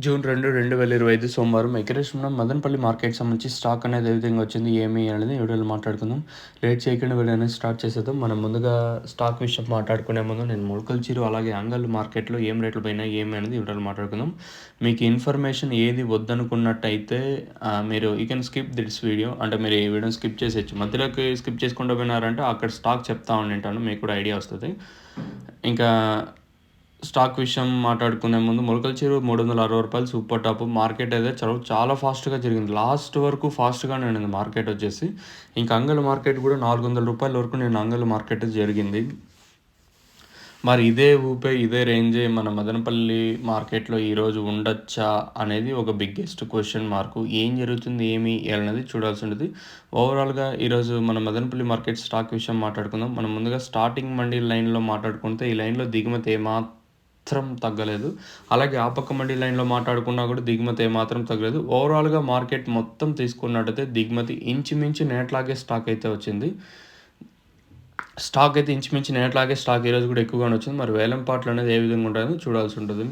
June 2, 2025 సోమవారం ఎకరేష్ Madanapalle market సంబంధించి stock అనేది ఏ విధంగా వచ్చింది, ఏమి అనేది ఈ వీడియోలో మాట్లాడుకుందాం. లేట్ చేయకుండా వీడియో అనేది స్టార్ట్ చేసేద్దాం. మనం ముందుగా స్టాక్ విషయం మాట్లాడుకునే ముందు నేను మొలకల్చిరు అలాగే అంగల్ మార్కెట్లో ఏం రేట్లు పోయినాయి ఏమి అనేది ఈ వీడియోలో మాట్లాడుకుందాం. మీకు ఇన్ఫర్మేషన్ ఏది వద్దనుకున్నట్టయితే మీరు you can skip this video, అంటే మీరు ఈ వీడియోని స్కిప్ చేసేయచ్చు. మధ్యలోకి స్కిప్ చేసుకుంటూ పోయినారంటే అక్కడ స్టాక్ చెప్తా ఉండింటాను, మీకు కూడా ఐడియా వస్తుంది. ఇంకా స్టాక్ విషయం మాట్లాడుకునే ముందు మొలకల్చిరు రూ. 360 సూపర్ టాప్. మార్కెట్ అయితే చాలా ఫాస్ట్గా జరిగింది. లాస్ట్ వరకు ఫాస్ట్గానే ఉండింది మార్కెట్ వచ్చేసి. ఇంకా అంగల్ మార్కెట్ కూడా రూ. 400 వరకు నేను అంగల్ మార్కెట్ జరిగింది. మరి ఇదే ఊపే ఇదే రేంజే మన మదనపల్లి మార్కెట్లో ఈరోజు ఉండొచ్చా అనేది ఒక బిగ్గెస్ట్ క్వశ్చన్ మార్కు. ఏం జరుగుతుంది ఏమి అనేది చూడాల్సి ఉంటుంది. ఓవరాల్గా ఈరోజు మన మదనపల్లి మార్కెట్ స్టాక్ విషయం మాట్లాడుకుందాం. మనం ముందుగా స్టార్టింగ్ మండీ లైన్లో మాట్లాడుకుంటే ఈ లైన్లో దిగుమతి ఏమాత్రం తగ్గలేదు. అలాగే ఆ పక్క మండీ లైన్లో మాట్లాడుకున్నా కూడా దిగుమతి ఏమాత్రం తగ్గలేదు. ఓవరాల్గా మార్కెట్ మొత్తం తీసుకున్నట్టయితే దిగుమతి ఇంచుమించు నేట్లాగే స్టాక్ అయితే వచ్చింది. స్టాక్ అయితే ఇంచుమించు నేట్లాగే స్టాక్ ఈరోజు కూడా ఎక్కువగానే వచ్చింది. మరి వేలం పాటలు అనేది ఏ విధంగా ఉంటుందో చూడాల్సి ఉంటుంది.